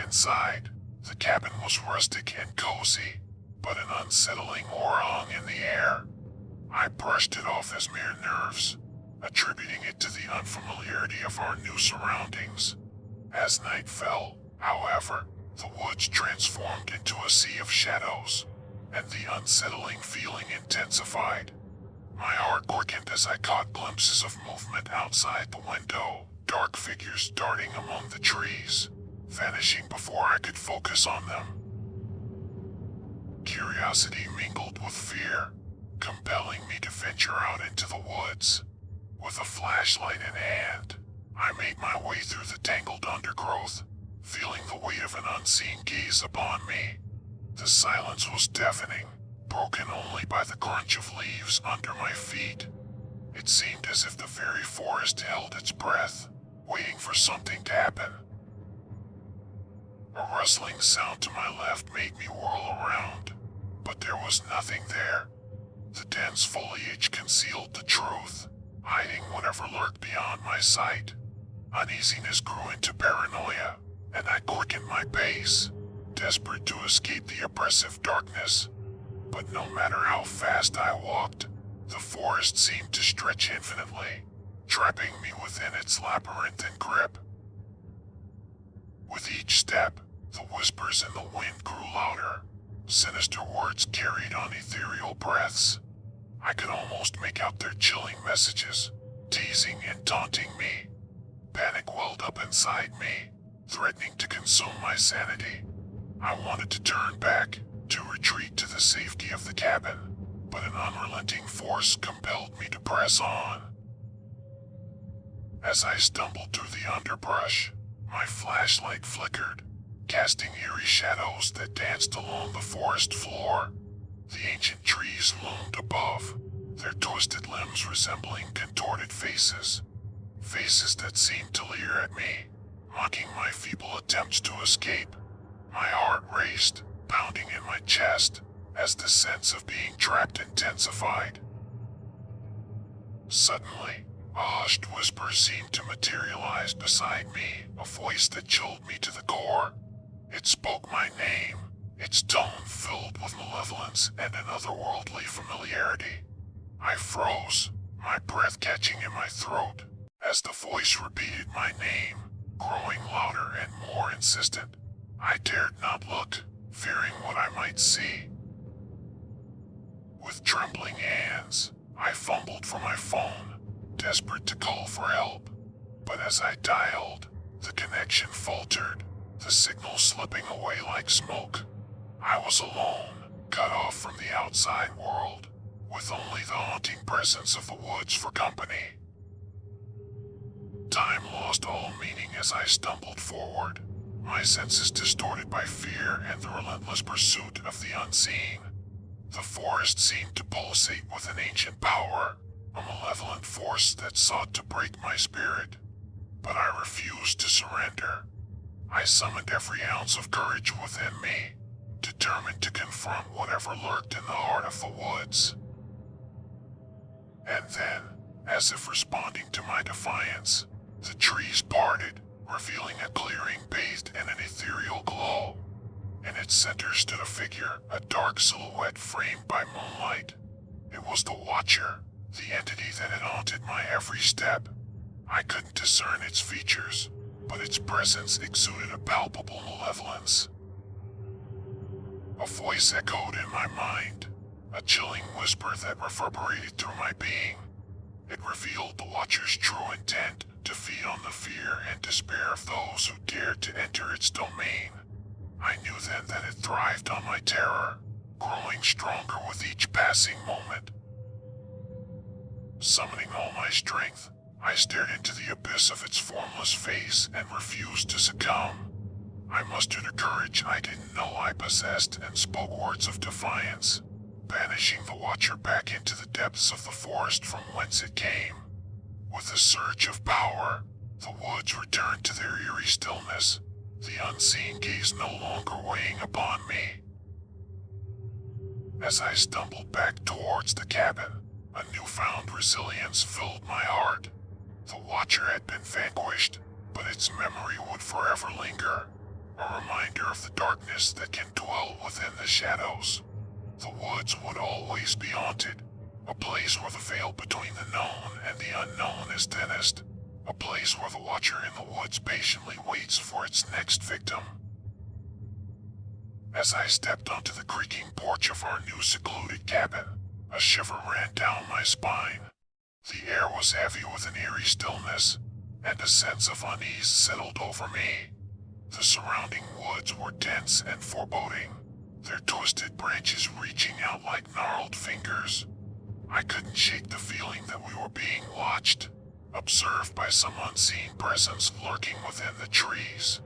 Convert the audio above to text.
Inside, the cabin was rustic and cozy, but an unsettling aura hung in the air. I brushed it off as mere nerves, attributing it to the unfamiliarity of our new surroundings. As night fell, however, the woods transformed into a sea of shadows, and the unsettling feeling intensified. My heart quickened as I caught glimpses of movement outside the window, dark figures darting among the trees, vanishing before I could focus on them. Curiosity mingled with fear, compelling me to venture out into the woods. With a flashlight in hand, I made my way through the tangled undergrowth, feeling the weight of an unseen gaze upon me. The silence was deafening, broken only by the crunch of leaves under my feet. It seemed as if the very forest held its breath, waiting for something to happen. A rustling sound to my left made me whirl around, but there was nothing there. The dense foliage concealed the truth, hiding whatever lurked beyond my sight. Uneasiness grew into paranoia, and I quickened my pace, desperate to escape the oppressive darkness. But no matter how fast I walked, the forest seemed to stretch infinitely, trapping me within its labyrinthine grip. With each step, the whispers in the wind grew louder. Sinister words carried on ethereal breaths. I could almost make out their chilling messages, teasing and taunting me. Panic welled up inside me, threatening to consume my sanity. I wanted to turn back, to retreat to the safety of the cabin, but an unrelenting force compelled me to press on. As I stumbled through the underbrush, my flashlight flickered, casting eerie shadows that danced along the forest floor. The ancient trees loomed above, their twisted limbs resembling contorted faces. Faces that seemed to leer at me, mocking my feeble attempts to escape. My heart raced, pounding in my chest, as the sense of being trapped intensified. Suddenly, a hushed whisper seemed to materialize beside me, a voice that chilled me to the core. It spoke my name, its tone filled with malevolence and an otherworldly familiarity. I froze, my breath catching in my throat, as the voice repeated my name, growing louder and more insistent. I dared not look, fearing what I might see. With trembling hands, I fumbled for my phone, desperate to call for help. But as I dialed, the connection faltered, the signal slipping away like smoke. I was alone, cut off from the outside world, with only the haunting presence of the woods for company. Time lost all meaning as I stumbled forward, my senses distorted by fear and the relentless pursuit of the unseen. The forest seemed to pulsate with an ancient power, a malevolent force that sought to break my spirit. But I refused to surrender. I summoned every ounce of courage within me, determined to confront whatever lurked in the heart of the woods. And then, as if responding to my defiance, the trees parted, revealing a clearing bathed in an ethereal glow. In its center stood a figure, a dark silhouette framed by moonlight. It was the Watcher, the entity that had haunted my every step. I couldn't discern its features, but its presence exuded a palpable malevolence. A voice echoed in my mind, a chilling whisper that reverberated through my being. It revealed the Watcher's true intent, to feed on the fear and despair of those who dared to enter its domain. I knew then that it thrived on my terror, growing stronger with each passing moment. Summoning all my strength, I stared into the abyss of its formless face and refused to succumb. I mustered a courage I didn't know I possessed and spoke words of defiance, banishing the Watcher back into the depths of the forest from whence it came. With a surge of power, the woods returned to their eerie stillness, the unseen gaze no longer weighing upon me. As I stumbled back towards the cabin, a newfound resilience filled my heart. The Watcher had been vanquished, but its memory would forever linger, a reminder of the darkness that can dwell within the shadows. The woods would always be haunted, a place where the veil between the known and the unknown is thinnest, a place where the watcher in the woods patiently waits for its next victim. As I stepped onto the creaking porch of our new secluded cabin, a shiver ran down my spine. The air was heavy with an eerie stillness, and a sense of unease settled over me. The surrounding woods were dense and foreboding, their twisted branches reaching out like gnarled fingers. I couldn't shake the feeling that we were being watched, observed by some unseen presence lurking within the trees.